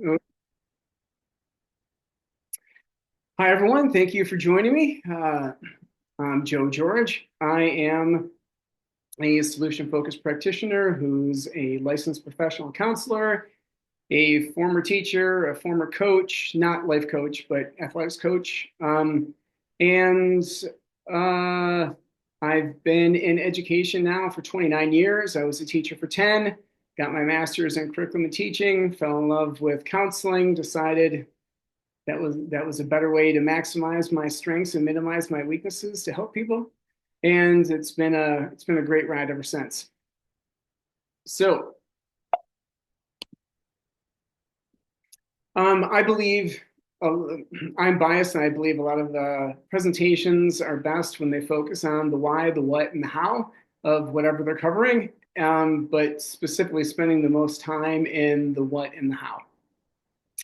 Hi, everyone. Thank you for joining me. I'm Joe George. I am a solution focused practitioner who's a licensed professional counselor, a former teacher, a former coach, not life coach, but athletics coach. And uh, I've been in education now for 29 years. I was a teacher for 10, got my master's in curriculum and teaching, fell in love with counseling, decided that was a better way to maximize my strengths and minimize my weaknesses to help people. And it's been a great ride ever since. So I believe uh, I'm biased, and I believe a lot of the presentations are best when they focus on the why, the what, and the how of whatever they're covering, but specifically spending the most time in the what and the how.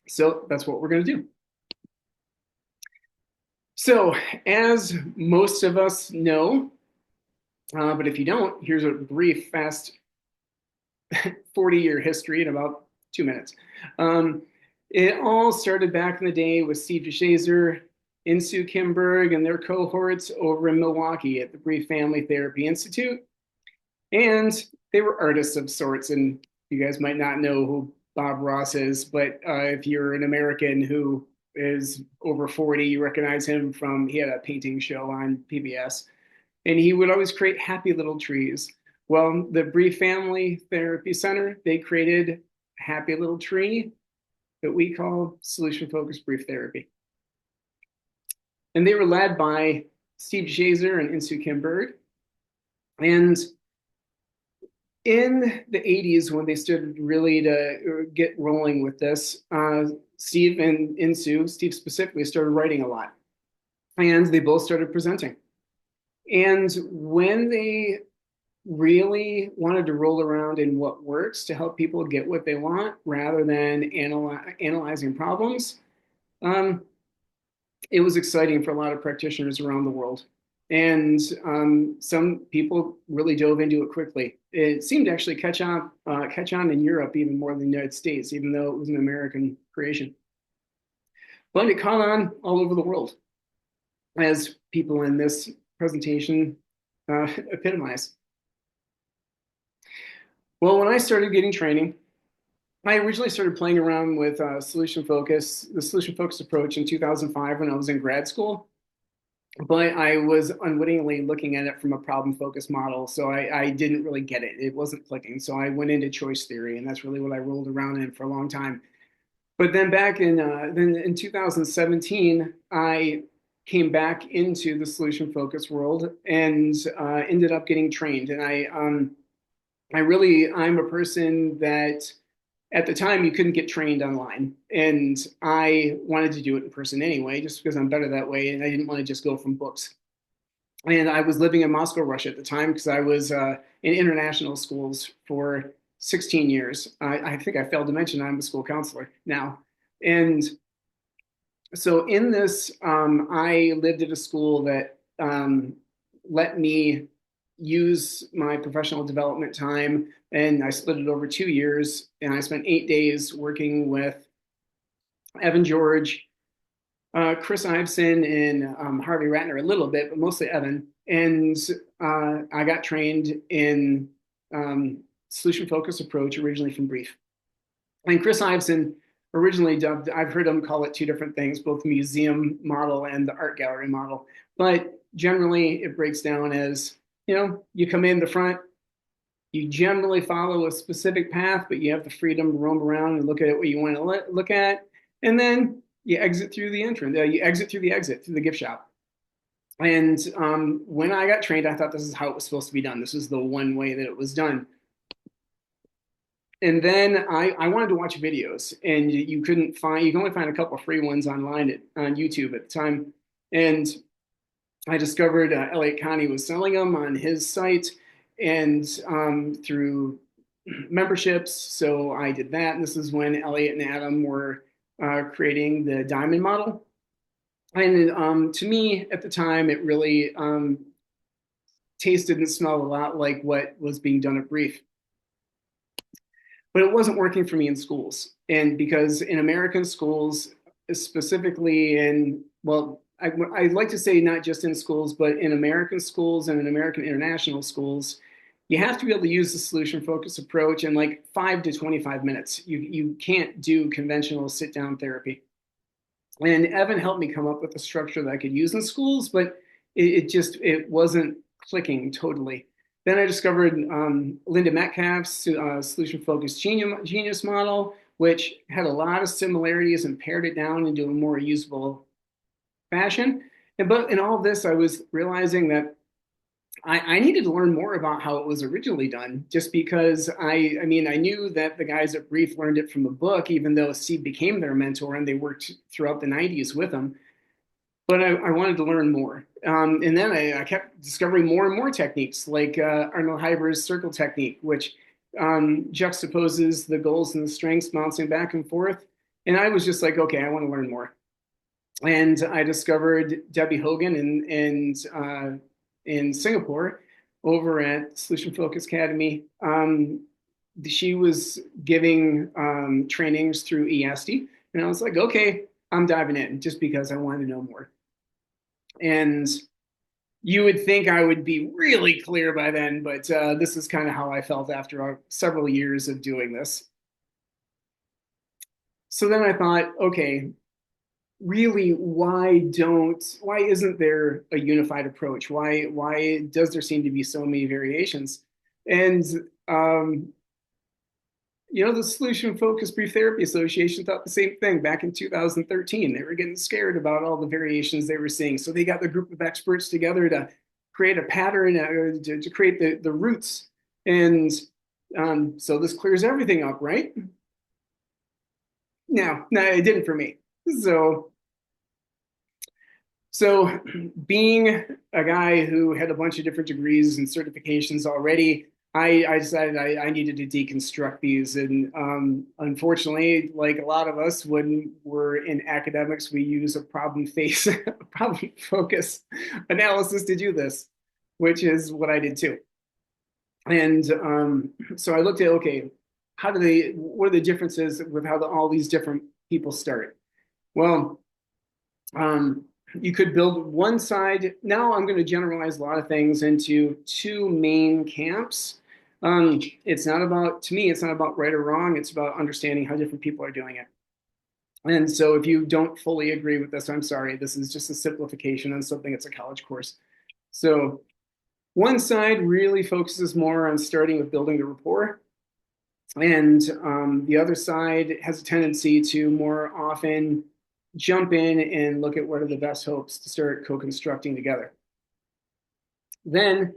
So that's what we're going to do. So, as most of us know, but if you don't, here's a brief, fast 40-year history in about 2 minutes. Um, it all started back in the day with Steve DeShazer, Insoo Kimberg, and their cohorts over in Milwaukee at the Brief Family Therapy Institute. And they were artists of sorts. And you guys might not know who Bob Ross is, but if you're an American who is over 40, you recognize him from, he had a painting show on PBS, and he would always create happy little trees. Well, the Brief Family Therapy Center, they created a happy little tree that we call solution focused brief therapy. And they were led by Steve Shazer and Insoo Kim Bird. And in the 80s, when they started really to get rolling with this, Steve and Insoo, Steve specifically, started writing a lot. And they both started presenting. And when they really wanted to roll around in what works to help people get what they want rather than analyzing problems, um, it was exciting for a lot of practitioners around the world. And some people really dove into it quickly. It seemed to actually catch on in Europe even more than the United States, even though it was an American creation. But it caught on all over the world, as people in this presentation epitomize. Well, when I started getting training, I originally started playing around with the solution focused approach in 2005 when I was in grad school, but I was unwittingly looking at it from a problem focused model. So I didn't really get it. It wasn't clicking. So I went into choice theory, and that's really what I rolled around in for a long time. But then in 2017, I came back into the solution focused world and ended up getting trained. And I'm a person that at the time you couldn't get trained online, and I wanted to do it in person anyway, just because I'm better that way, and I didn't want to just go from books. And I was living in Moscow, Russia at the time, because I was in international schools for 16 years. I think I failed to mention I'm a school counselor now. And so in this, I lived at a school that let me use my professional development time, and I split it over 2 years. And I spent 8 days working with Evan George, Chris Iveson, and Harvey Ratner a little bit, but mostly Evan. And I got trained in solution focused approach originally from Brief. And Chris Iveson originally dubbed, I've heard him call it two different things, both the museum model and the art gallery model. But generally, it breaks down as, you come in the front, you generally follow a specific path, but you have the freedom to roam around and look at what you want to look at. And then you exit through the entrance, you exit through the exit, through the gift shop. And when I got trained, I thought this is how it was supposed to be done. This was the one way that it was done. And then I wanted to watch videos, and you can only find a couple of free ones online on YouTube at the time. And I discovered Elliot Connie was selling them on his site and through memberships. So I did that. And this is when Elliot and Adam were creating the diamond model. And to me at the time, it really tasted and smelled a lot like what was being done at Brief, but it wasn't working for me in schools. And because in American schools, specifically in, well, I'd like to say not just in schools, but in American schools and in American international schools, you have to be able to use the solution focused approach in like 5 to 25 minutes. You can't do conventional sit down therapy. And Evan helped me come up with a structure that I could use in schools, but it wasn't clicking totally. Then I discovered Linda Metcalf's solution focused genius model, which had a lot of similarities and pared it down into a more usable fashion. But in all of this, I was realizing that I needed to learn more about how it was originally done, just because I mean, I knew that the guys at Brief learned it from a book, even though Steve became their mentor and they worked throughout the 90s with him. But I wanted to learn more. And then I kept discovering more and more techniques, like Arnold Heiber's circle technique, which juxtaposes the goals and the strengths bouncing back and forth. And I was just like, okay, I want to learn more. And I discovered Debbie Hogan in Singapore over at Solution Focus Academy. She was giving trainings through ESD, and I was like, okay, I'm diving in just because I wanted to know more. And you would think I would be really clear by then, but this is kind of how I felt after several years of doing this. So then I thought, okay, really, why isn't there a unified approach? Why does there seem to be so many variations? And the Solution Focused Brief Therapy Association thought the same thing back in 2013. They were getting scared about all the variations they were seeing. So they got the group of experts together to create a pattern, to create the roots. And so this clears everything up, right? No, it didn't for me. So being a guy who had a bunch of different degrees and certifications already, I decided I needed to deconstruct these. And unfortunately, like a lot of us, when we're in academics, we use a problem focus analysis to do this, which is what I did too. And so I looked at, okay, what are the differences with how all these different people start? Well, you could build one side. Now I'm going to generalize a lot of things into two main camps. It's not about, to me, it's not about right or wrong. It's about understanding how different people are doing it. And so if you don't fully agree with this, I'm sorry. This is just a simplification on something that's a college course. So one side really focuses more on starting with building the rapport. And the other side has a tendency to more often jump in and look at what are the best hopes to start co-constructing together. Then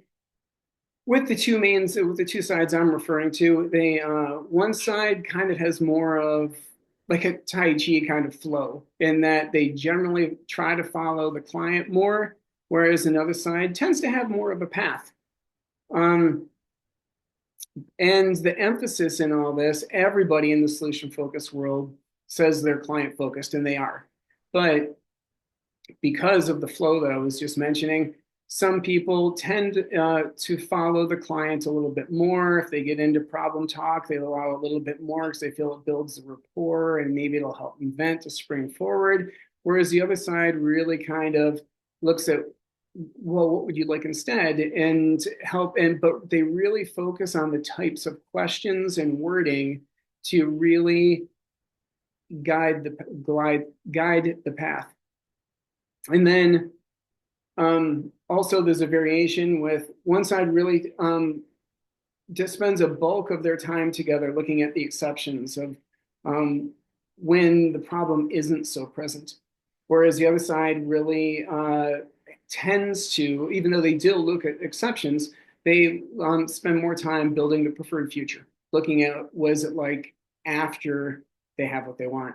with the two sides I'm referring to, one side kind of has more of like a Tai Chi kind of flow in that they generally try to follow the client more, whereas another side tends to have more of a path. And the emphasis in all this, everybody in the solution focused world says they're client focused, and they are. But because of the flow that I was just mentioning, some people tend to follow the client a little bit more. If they get into problem talk, they allow a little bit more because they feel it builds the rapport and maybe it'll help them vent to spring forward. Whereas the other side really kind of looks at, well, what would you like instead? And but they really focus on the types of questions and wording to really guide the path. And then also there's a variation with one side really just spends a bulk of their time together looking at the exceptions of when the problem isn't so present. Whereas the other side really tends to, even though they do look at exceptions, they spend more time building the preferred future, looking at what is it like after they have what they want.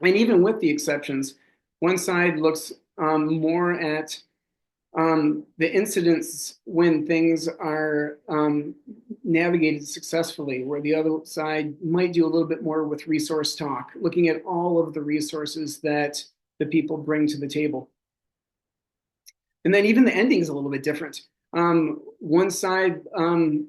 And even with the exceptions, one side looks more at the incidents when things are navigated successfully, where the other side might do a little bit more with resource talk, looking at all of the resources that the people bring to the table. And then even the ending is a little bit different. One side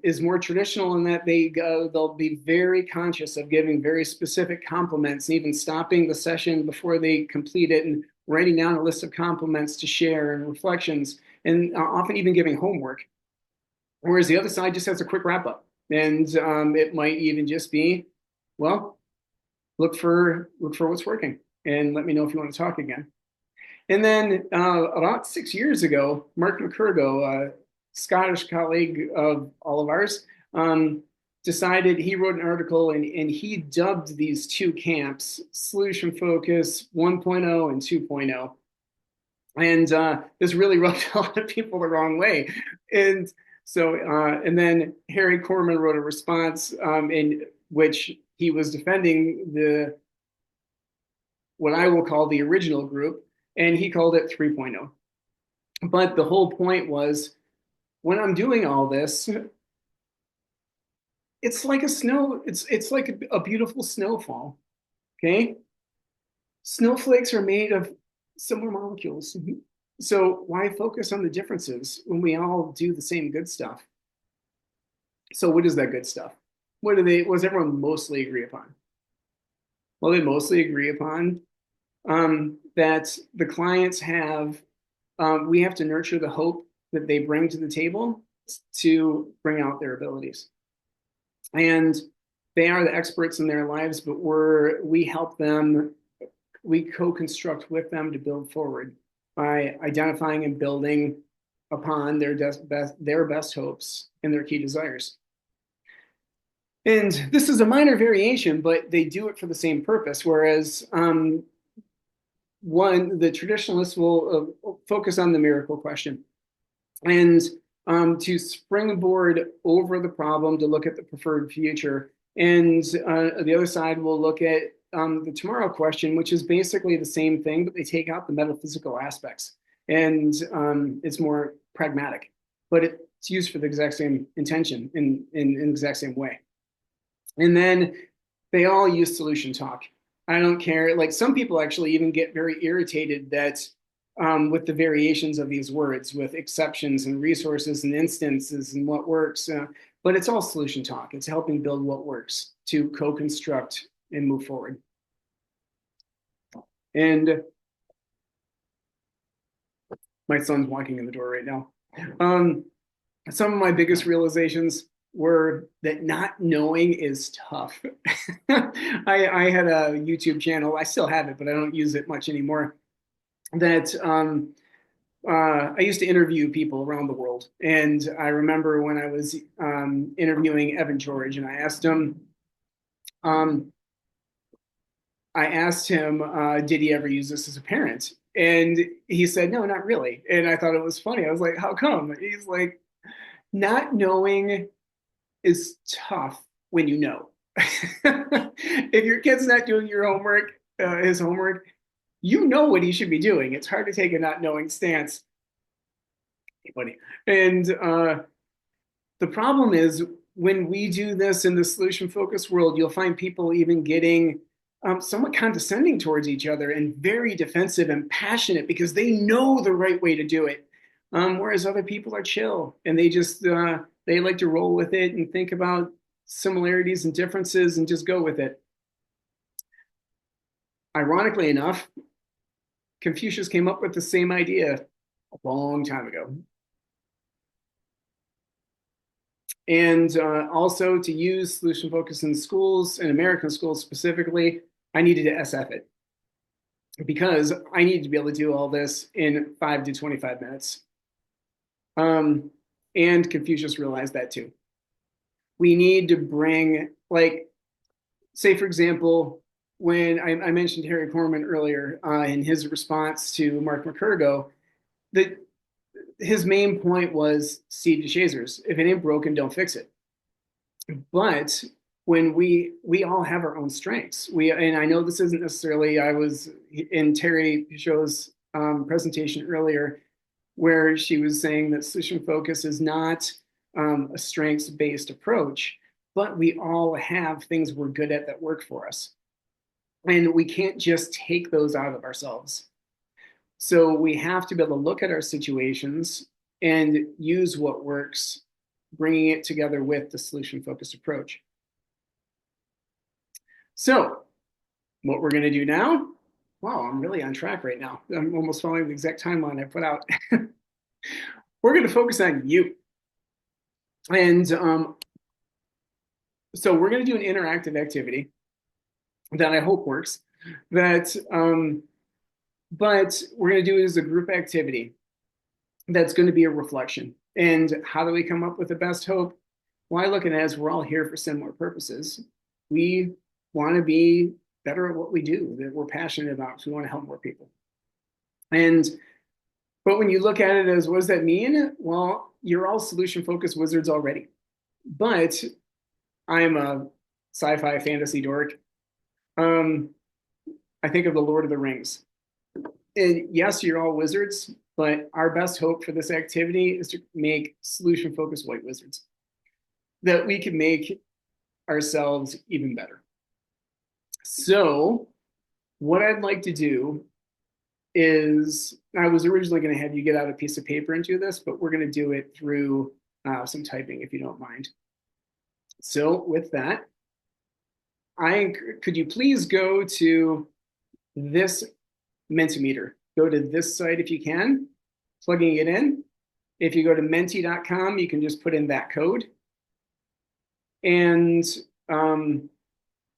is more traditional in that they'll be very conscious of giving very specific compliments, and even stopping the session before they complete it and writing down a list of compliments to share and reflections, and often even giving homework. Whereas the other side just has a quick wrap up, and it might even just be, well, look for what's working, and let me know if you want to talk again. And then about 6 years ago, Mark McCurgo, a Scottish colleague of all of ours, decided he wrote an article and he dubbed these two camps Solution Focus 1.0 and 2.0. And this really rubbed a lot of people the wrong way. And so, and then Harry Corman wrote a response in which he was defending the what I will call the original group, and he called it 3.0. But the whole point was when I'm doing all this, it's like it's like a beautiful snowfall. Okay. Snowflakes are made of similar molecules. So why focus on the differences when we all do the same good stuff? So what is that good stuff? What does everyone mostly agree upon? Well, they mostly agree upon that the clients have, we have to nurture the hope that they bring to the table to bring out their abilities. And they are the experts in their lives, but we help them, we co-construct with them to build forward by identifying and building upon their best hopes and their key desires. And this is a minor variation, but they do it for the same purpose. Whereas the traditionalists will focus on the miracle question and to springboard over the problem to look at the preferred future. And the other side will look at the tomorrow question, which is basically the same thing, but they take out the metaphysical aspects. And it's more pragmatic, but it's used for the exact same intention in the exact same way. And then they all use solution talk. I don't care. Like some people actually even get very irritated that with the variations of these words, with exceptions and resources and instances and what works. But it's all solution talk. It's helping build what works to co-construct and move forward. And my son's walking in the door right now. Some of my biggest realizations were that not knowing is tough. I had a YouTube channel. I still have it, but I don't use it much anymore. That I used to interview people around the world. And I remember when I was interviewing Evan George, and um, I asked him, did he ever use this as a parent? And he said, no, not really. And I thought it was funny. I was like, how come? He's like, not knowing is tough when you know. If your kid's not doing your homework, his homework, you know what he should be doing. It's hard to take a not knowing stance. Funny. And the problem is when we do this in the solution focused world, you'll find people even getting somewhat condescending towards each other and very defensive and passionate because they know the right way to do it. Whereas other people are chill and they just they like to roll with it and think about similarities and differences and just go with it. Ironically enough, Confucius came up with the same idea a long time ago. And also to use solution focus in schools, in American schools specifically, I needed to SF it because I needed to be able to do all this in 5 to 25 minutes. And Confucius realized that too. We need to bring, like, say, for example, when I mentioned Harry Corman earlier in his response to Mark McCurgo, that his main point was Steve DeShazer's, if it ain't broken, don't fix it. But when we all have our own strengths, and I know this isn't necessarily, I was in Terry Show's presentation earlier, where she was saying that solution focus is not a strengths-based approach, but we all have things we're good at that work for us. And we can't just take those out of ourselves. So we have to be able to look at our situations and use what works, bringing it together with the solution-focused approach. So what we're going to do now, wow, I'm really on track right now. I'm almost following the exact timeline I put out. We're going to focus on you. And so we're going to do an interactive activity that I hope works. But we're going to do it as a group activity that's going to be a reflection. And how do we come up with the best hope? Well, I look at it as we're all here for similar purposes. We want to be better at what we do, that we're passionate about. So we want to help more people. But when you look at it as what does that mean? Well, you're all solution-focused wizards already. But I'm a sci-fi fantasy dork. I think of the Lord of the Rings. And yes, you're all wizards, but our best hope for this activity is to make solution-focused white wizards, that we can make ourselves even better. So what I'd like to do is, I was originally going to have you get out a piece of paper and do this, but we're going to do it through some typing, if you don't mind. So with that, could you please go to this Mentimeter? Go to this site if you can, plugging it in. If you go to menti.com, you can just put in that code. And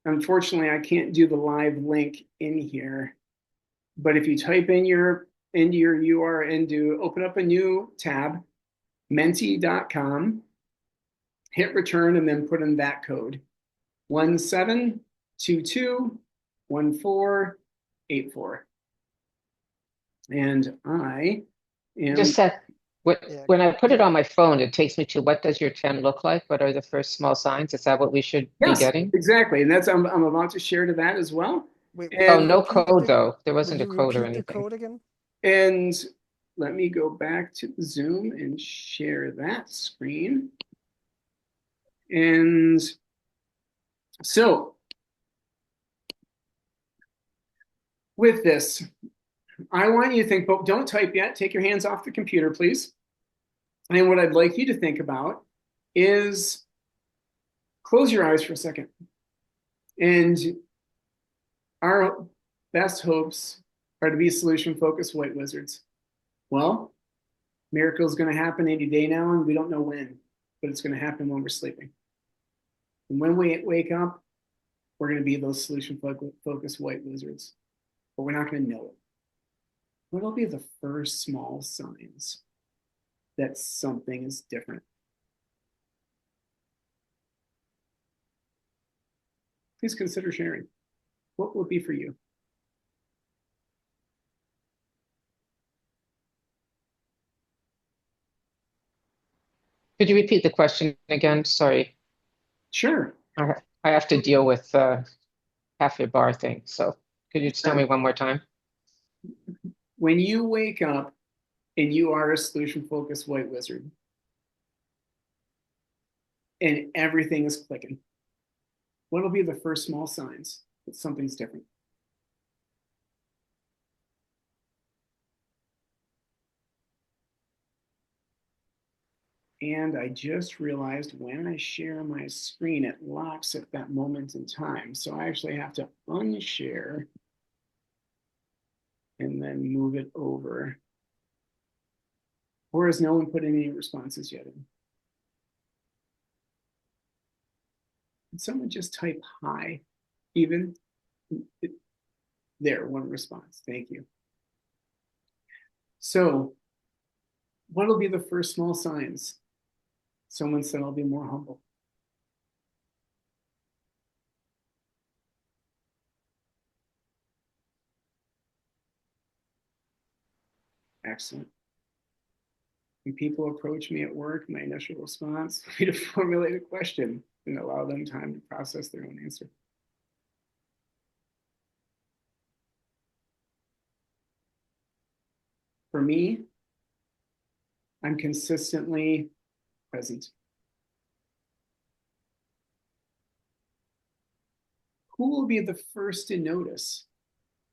unfortunately, I can't do the live link in here. But if you type in into your URL, open up a new tab, menti.com, hit return, and then put in that code, 17221484. And I am Just said, Yeah. when I put it on my phone, it takes me to what does your 10 look like? What are the first small signs? Is that what we should be yes, getting? exactly. And that's I'm about to share to that as well. Wait, Oh, And no code though. There will wasn't a you code or repeat the anything. code again? and let me go back to Zoom and share that screen. And so with this, I want you to think, but don't type yet. Take your hands off the computer, please. And what I'd like you to think about is close your eyes for a second. And our best hopes are to be solution-focused white wizards. Well, miracle is going to happen any day now, and we don't know when, but it's going to happen when we're sleeping. And when we wake up, we're going to be those solution-focused white wizards, but we're not going to know it. What'll be the first small signs that something is different? Please consider sharing. What will it be for you? Could you repeat the question again? Sorry. Sure. I have to deal with cafe bar thing. So could you just tell me one more time? When you wake up and you are a solution-focused white wizard and everything is clicking, what'll be the first small signs that something's different? And I just realized when I share my screen, it locks at that moment in time. So I actually have to unshare and then move it over. Or has no one put in any responses yet? Can someone just type hi, even? There, one response. Thank you. So what'll be the first small signs? Someone said I'll be more humble. Excellent. When people approach me at work, my initial response will be to formulate a question and allow them time to process their own answer. For me, I'm consistently present. Who will be the first to notice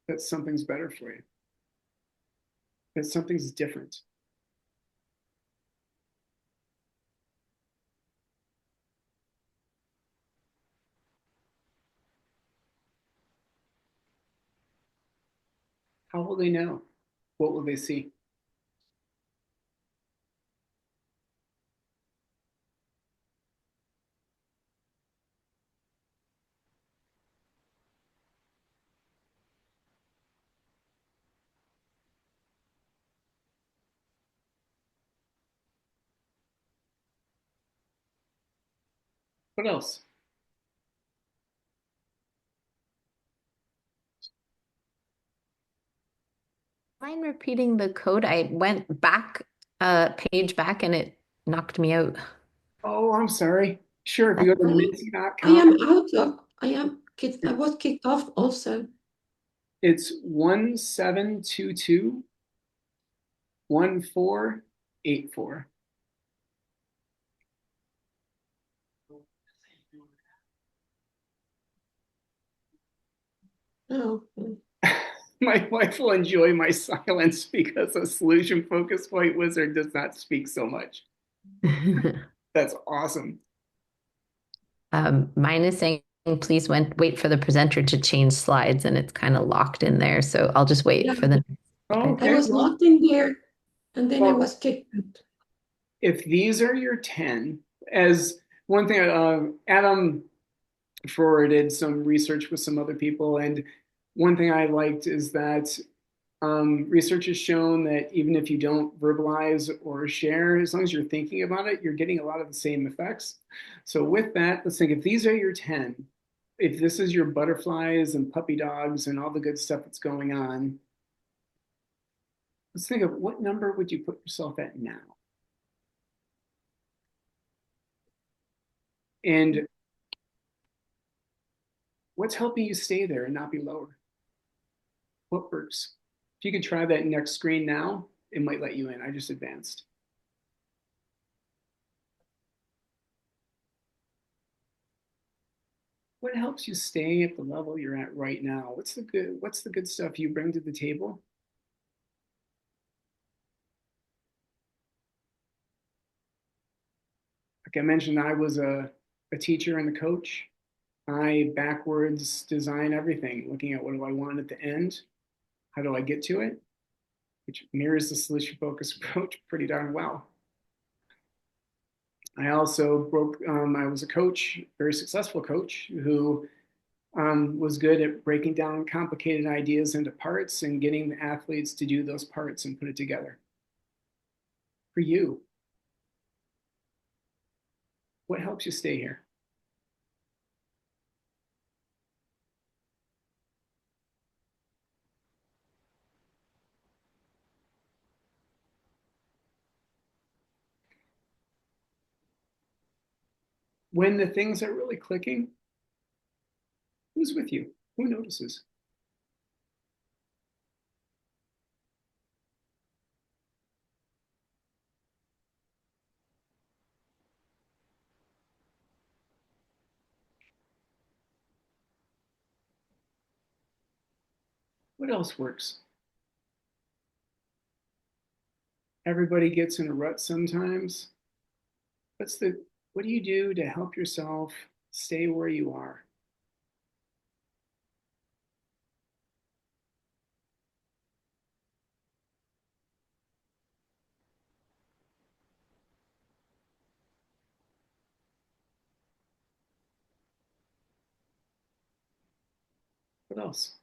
that something's better for you? That something's different? How will they know? What will they see? What else? Mind repeating the code? I went back a page back and it knocked me out. Oh, I'm sorry. Sure, if I, you go to I I minty.com, am out of, I am kicked, I was kicked off also. it's 1722 1484. Oh, My wife will enjoy my silence because a solution focused white wizard does not speak so much. That's awesome. Mine is saying, please wait for the presenter to change slides, and it's kind of locked in there. So I'll just wait yeah, for the next Oh, I okay. bit. was Well, locked in there and then I well, was kicked out. if these are your 10, as one thing, Adam forwarded some research with some other people. And one thing I liked is that research has shown that even if you don't verbalize or share, as long as you're thinking about it, you're getting a lot of the same effects. So, with that, let's think if these are your 10, if this is your butterflies and puppy dogs and all the good stuff that's going on, let's think of what number would you put yourself at now? And what's helping you stay there and not be lower? What works? If you could try that next screen now, it might let you in. I just advanced. What helps you stay at the level you're at right now? What's the good stuff you bring to the table? Like I mentioned, I was a teacher and a coach. I backwards design everything, looking at what do I want at the end? How do I get to it? Which mirrors the solution focused approach pretty darn well. I also I was a coach, very successful coach who was good at breaking down complicated ideas into parts and getting the athletes to do those parts and put it together. For you, what helps you stay here? When the things are really clicking, who's with you? Who notices? What else works? Everybody gets in a rut sometimes. What's the what do you do to help yourself stay where you are? What else?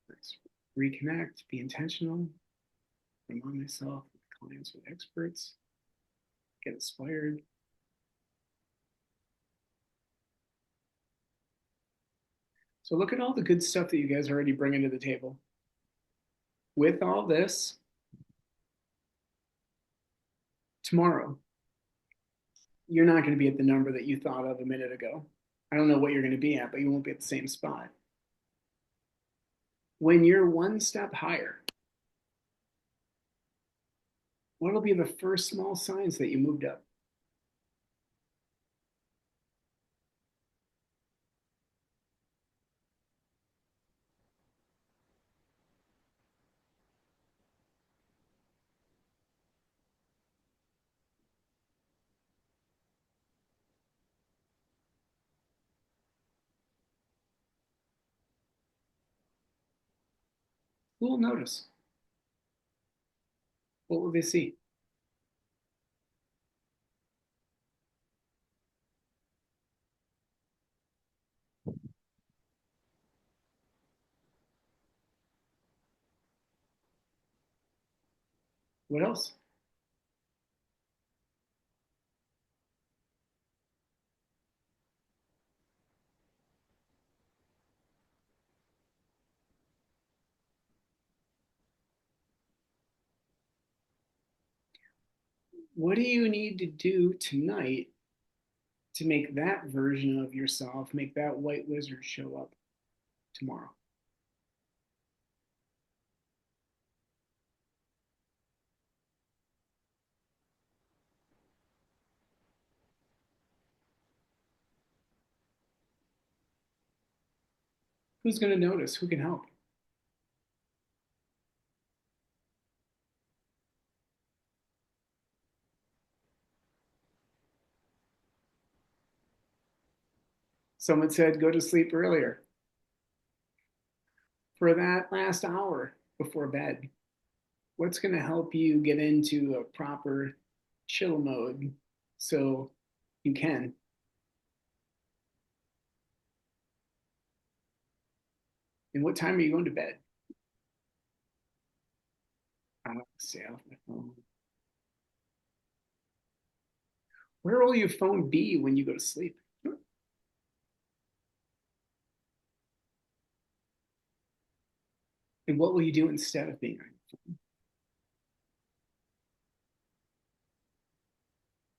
Let's reconnect, be intentional, remind myself with clients with experts, get inspired. So look at all the good stuff that you guys are already bringing to the table. With all this, tomorrow, you're not going to be at the number that you thought of a minute ago. I don't know what you're going to be at, but you won't be at the same spot. When you're one step higher, what'll be the first small signs that you moved up? Who will notice? What will they see? What else? What do you need to do tonight to make that version of yourself, make that white wizard show up tomorrow? Who's going to notice? Who can help? Someone said go to sleep earlier for that last hour before bed. What's going to help you get into a proper chill mode so you can? And what time are you going to bed? I'll stay off my phone. Where will your phone be when you go to sleep? And what will you do instead of being on your phone?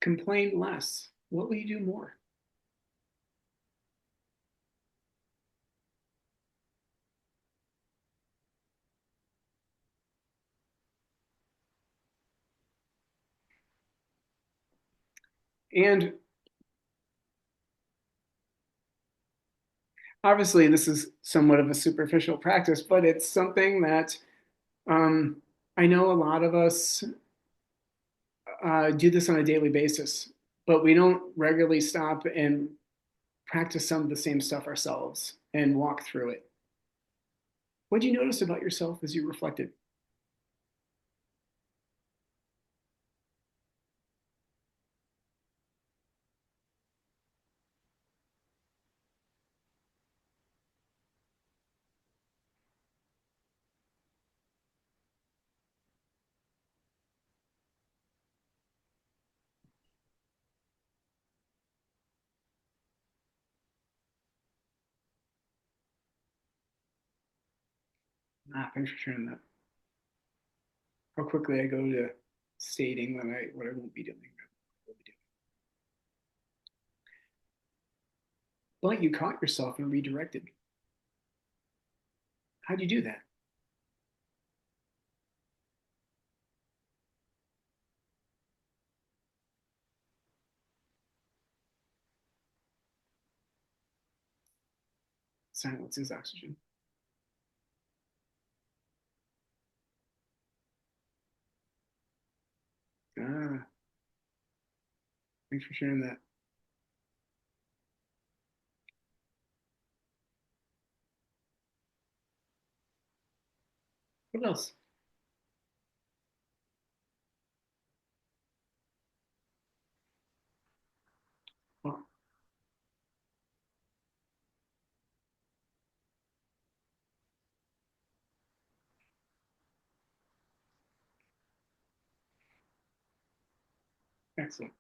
Complain less. What will you do more? And obviously, this is somewhat of a superficial practice, but it's something that um, I know a lot of us do this on a daily basis, but we don't regularly stop and practice some of the same stuff ourselves and walk through it. What did you notice about yourself as you reflected? Thanks for sharing that. How quickly I go to stating what I won't be doing. But you caught yourself and redirected. How'd you do that? Silence is oxygen. Ah, thanks for sharing that. What else? Oh, excellent.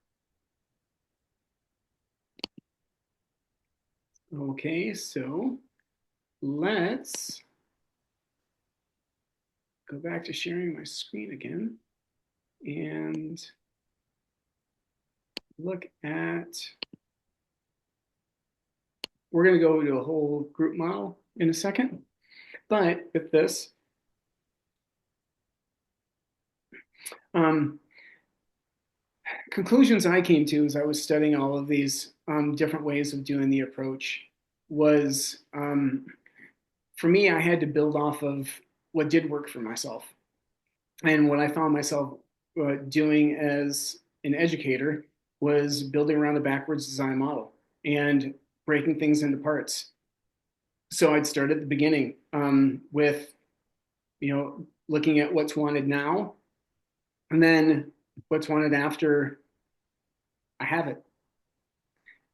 Okay, so let's go back to sharing my screen again and look at, we're going to go to a whole group model in a second, but with this, um, conclusions I came to as I was studying all of these different ways of doing the approach was, for me, I had to build off of what did work for myself. And what I found myself doing as an educator was building around a backwards design model and breaking things into parts. So I'd start at the beginning with looking at what's wanted now, and then what's wanted after I have it,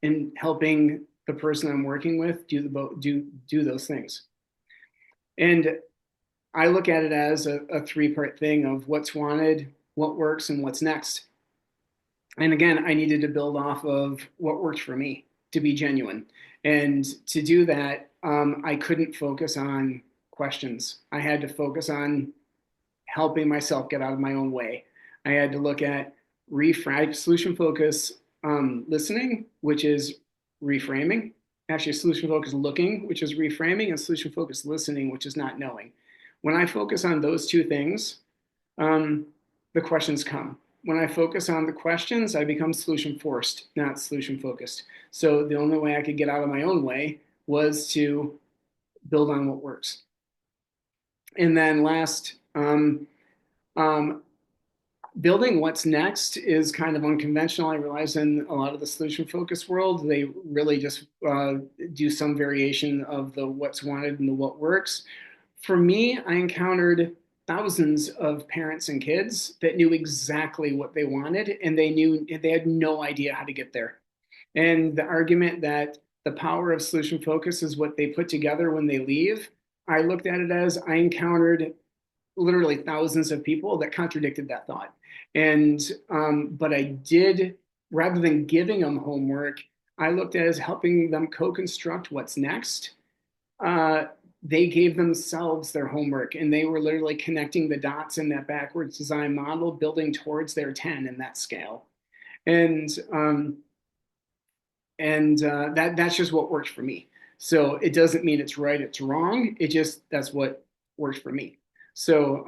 and helping the person I'm working with do those things. And I look at it as a three-part thing of what's wanted, what works, and what's next. And again, I needed to build off of what worked for me to be genuine. And to do that, I couldn't focus on questions. I had to focus on helping myself get out of my own way. I had to look at solution focus listening, which is reframing. Actually, solution focus looking, which is reframing, and solution focus listening, which is not knowing. When I focus on those two things, the questions come. When I focus on the questions, I become solution forced, not solution focused. So the only way I could get out of my own way was to build on what works. And then last, building what's next is kind of unconventional. I realize in a lot of the solution focused world, they really just do some variation of the what's wanted and the what works. For me, I encountered thousands of parents and kids that knew exactly what they wanted, and they had no idea how to get there. And the argument that the power of solution focus is what they put together when they leave, I looked at it as I encountered literally thousands of people that contradicted that thought. And but I did, rather than giving them homework, I looked at it as helping them co-construct what's next. They gave themselves their homework, and they were literally connecting the dots in that backwards design model, building towards their 10 in that scale. And that's just what worked for me. So it doesn't mean it's right, it's wrong. It just, that's what works for me. So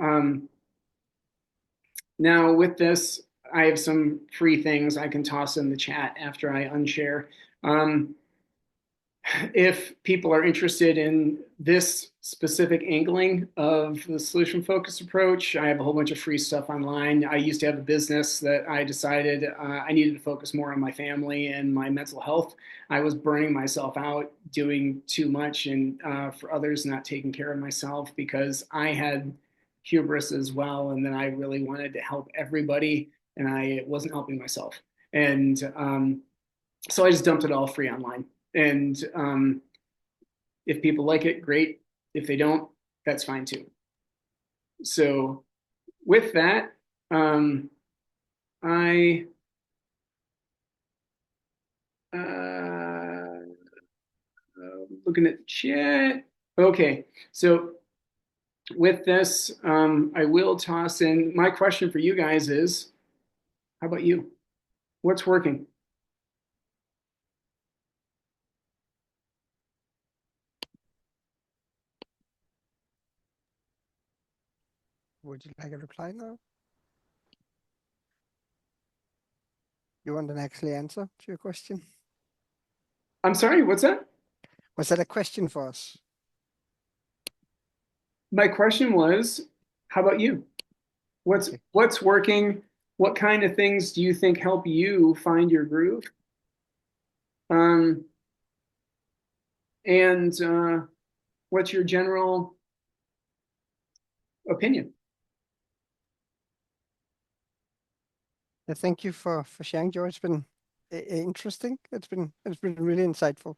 now with this, I have some free things I can toss in the chat after I unshare. If people are interested in this specific angling of the solution focused approach, I have a whole bunch of free stuff online. I used to have a business that I decided I needed to focus more on my family and my mental health. I was burning myself out, doing too much, and for others, not taking care of myself because I had hubris as well. And then I really wanted to help everybody, and I wasn't helping myself. And so I just dumped it all free online. And if people like it, great. If they don't, that's fine too. So with that, I looking at the chat. Okay, so with this, I will toss in my question for you guys is, how about you? What's working? Would you like a reply now? You want an actual answer to your question? I'm sorry, what's that? Was that a question for us? My question was, how about you? What's working? What kind of things do you think help you find your groove? And what's your general opinion? Thank you for sharing, Joe. It's been interesting. It's been really insightful.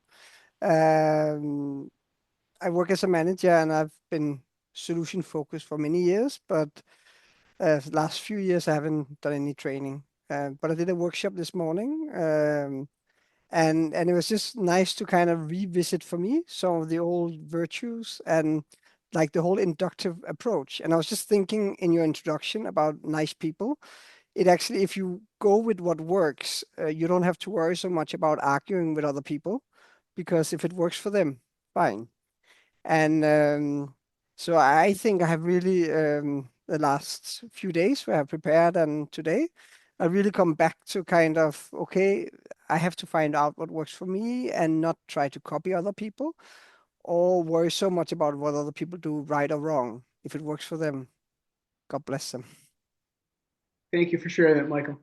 I work as a manager, and I've been solution focused for many years, but last few years I haven't done any training. But I did a workshop this morning, and it was just nice to kind of revisit for me some of the old virtues and like the whole inductive approach. And I was just thinking in your introduction about nice people. It actually, if you go with what works, you don't have to worry so much about arguing with other people, because if it works for them, fine. And so I think I have really, the last few days where I prepared and today, I really come back to kind of, okay, I have to find out what works for me and not try to copy other people or worry so much about what other people do right or wrong. If it works for them, God bless them. Thank you for sharing that, Michael.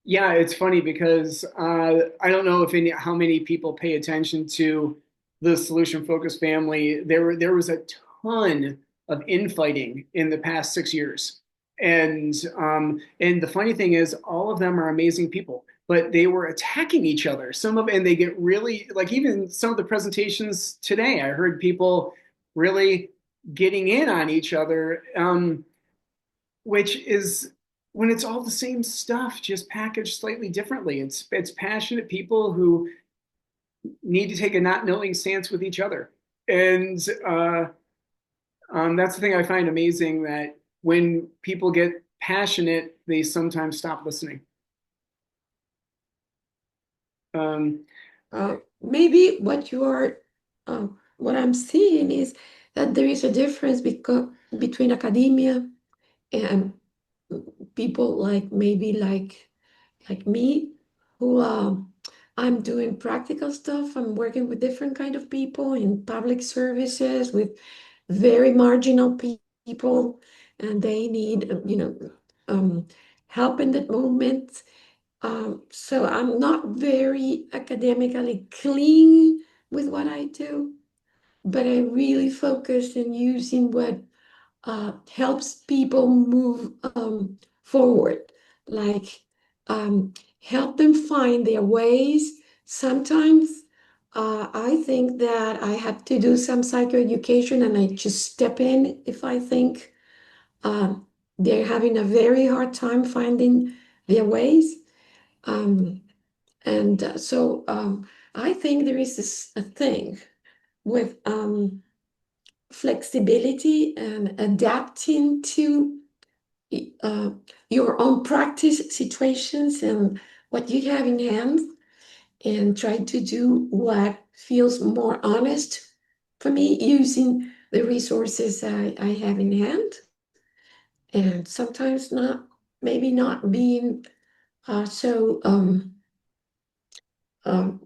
Yeah, it's funny because I don't know how many people pay attention to the solution focused family. There was a ton of infighting in the past 6 years. And the funny thing is, all of them are amazing people, but they were attacking each other. And they get really, like, even some of the presentations today, I heard people really getting in on each other, which is when it's all the same stuff, just packaged slightly differently. It's passionate people who need to take a not knowing stance with each other. And that's the thing I find amazing, that when people get passionate, they sometimes stop listening. Um, Maybe what I'm seeing is that there is a difference between academia and people like maybe like me, who I'm doing practical stuff. I'm working with different kind of people in public services with very marginal people, and they need help in that moment. So I'm not very academically clean with what I do, but I really focus in using what helps people move forward, like help them find their ways. Sometimes I think that I have to do some psychoeducation, and I just step in if I think uh, they're having a very hard time finding their ways. Um, and I think there is a thing with flexibility and adapting to uh, your own practice situations and what you have in hand, and try to do what feels more honest for me using the resources I have in hand, and sometimes maybe not being so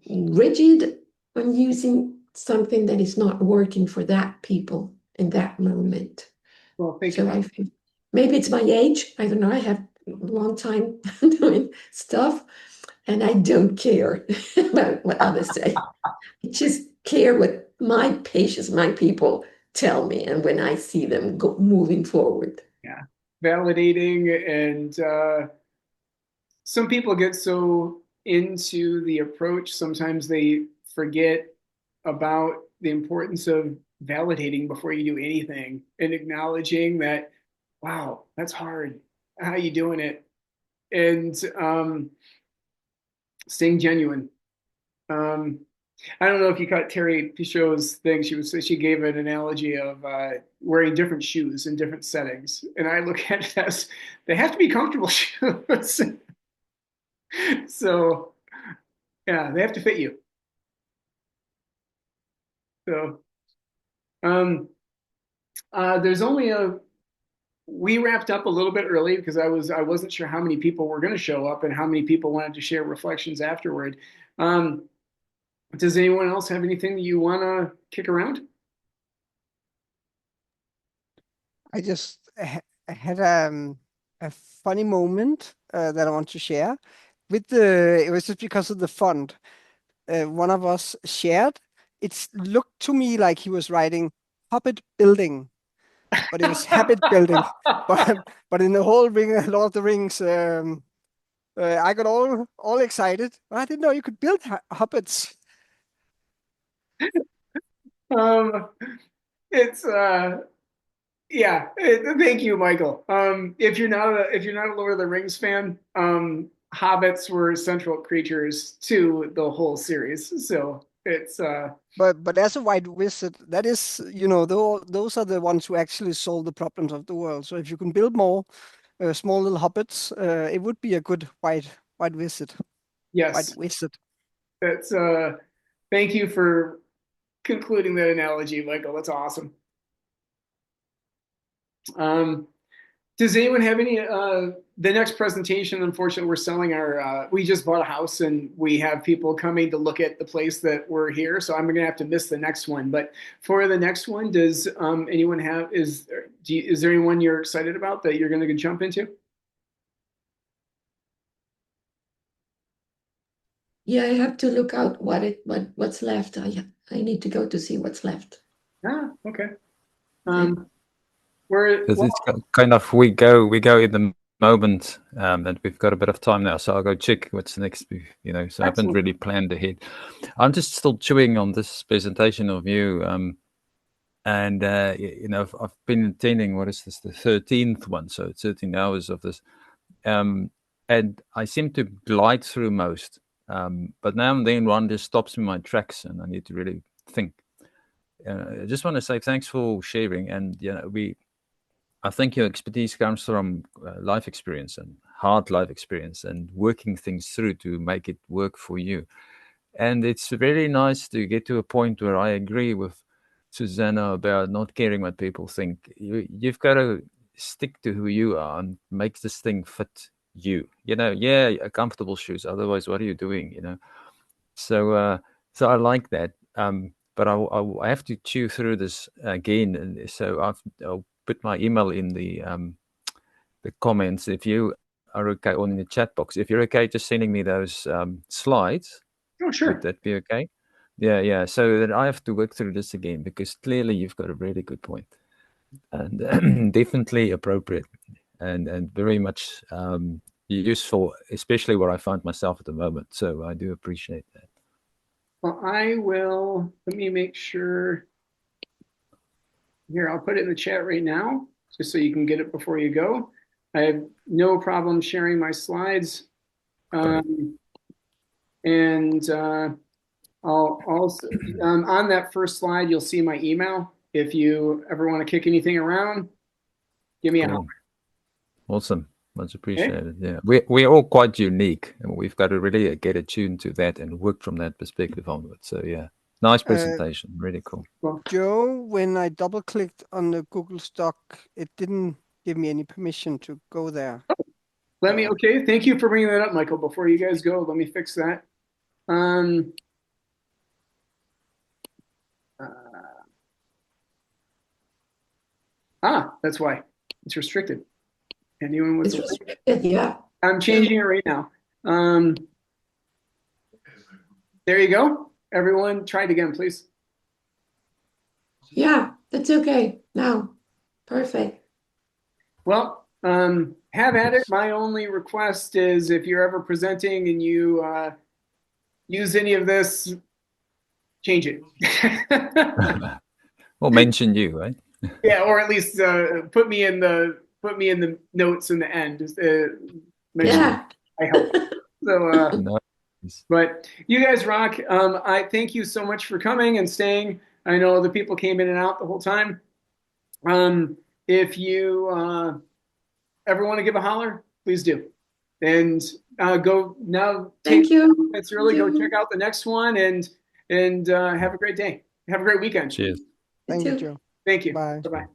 rigid on using something that is not working for that people in that moment. well, thank So you. I feel maybe it's my age. I don't know. I have a long time doing stuff, and I don't care about what others say. I just care what my patients, my people tell me, and when I see them moving forward. Yeah, validating. And some people get so into the approach, sometimes they forget about the importance of validating before you do anything, and acknowledging that, wow, that's hard. How you doing it? And staying genuine. Um, I don't know if you caught Terry Pichot's thing. She gave an analogy of wearing different shoes in different settings, and I look at it as they have to be comfortable shoes. So yeah, they have to fit you. So um, there's only a we wrapped up a little bit early because I wasn't sure how many people were going to show up and how many people wanted to share reflections afterward. Um, does anyone else have anything that you want to kick around? I had a funny moment that I want to share with the. It was just because of the font. One of us shared. It looked to me like he was writing Hobbit building, but it was habit building. But in the whole ring, Lord of the Rings, I got all excited. I didn't know you could build hobbits. um, it's Yeah, thank you, Michael. If you're not a Lord of the Rings fan, hobbits were central creatures to the whole series. So it's But as a white wizard, that is, those are the ones who actually solve the problems of the world. So if you can build more small little hobbits, it would be a good white wizard. White yes, wizard. that's thank you for concluding that analogy, Michael. That's awesome. Um, Does anyone have any the next presentation? Unfortunately, we're selling our we just bought a house and we have people coming to look at the place that we're here. So I'm gonna have to miss the next one. But for the next one, does anyone have is there anyone you're excited about that you're gonna jump into? Yeah, I have to look out what's left. I need to go to see what's left. Ah, okay. Yeah. Um, Because it's kind of we go in the moment, and we've got a bit of time now, so I'll go check what's next. So excellent. I haven't really planned ahead. I'm just still chewing on this presentation of you, and I've been attending, what is this, the 13th one, so 13 hours of this, and I seem to glide through most, but now and then one just stops me in my tracks, and I need to really think. I just want to say thanks for sharing, and I think your expertise comes from life experience and hard life experience and working things through to make it work for you. And it's very nice to get to a point where I agree with Susanna about not caring what people think. You've got to stick to who you are and make this thing fit you. Comfortable shoes. Otherwise, what are you doing? So I like that. But I have to chew through this again, and so I'll put my email in the comments if you are okay, or in the chat box. If you're okay, just sending me those slides. Oh, sure. Would that be okay? Yeah. So that I have to work through this again, because clearly you've got a really good point, and definitely appropriate, and very much useful, especially where I find myself at the moment. So I do appreciate that. Well, let me make sure. Here, I'll put it in the chat right now, just so you can get it before you go. I have no problem sharing my slides. And I'll also, on that first slide, you'll see my email. If you ever want to kick anything around, give me a holler. Awesome. Much appreciated. Okay. Yeah, we're all quite unique, and we've got to really get attuned to that and work from that perspective onwards. So yeah, nice presentation. Really cool. Well, Joe, when I double clicked on the Google Doc, it didn't give me any permission to go there. Okay, thank you for bringing that up, Michael. Before you guys go, let me fix that. That's why it's restricted. Anyone with it's restricted, yeah. I'm changing it right now. There you go. Everyone, try it again, please. Yeah, that's okay now. Perfect. Well, have at it. My only request is if you're ever presenting and you use any of this, change it. Well, mention you, right? Yeah, or at least put me in the notes in the end. Yeah. I hope. So, Nice. But you guys rock. I thank you so much for coming and staying. I know the people came in and out the whole time. If you ever want to give a holler, please do. And go now. Thank you. It's really go check out the next one and have a great day. Have a great weekend. Cheers. Thank you, Joe. Thank you. Bye. Bye-bye.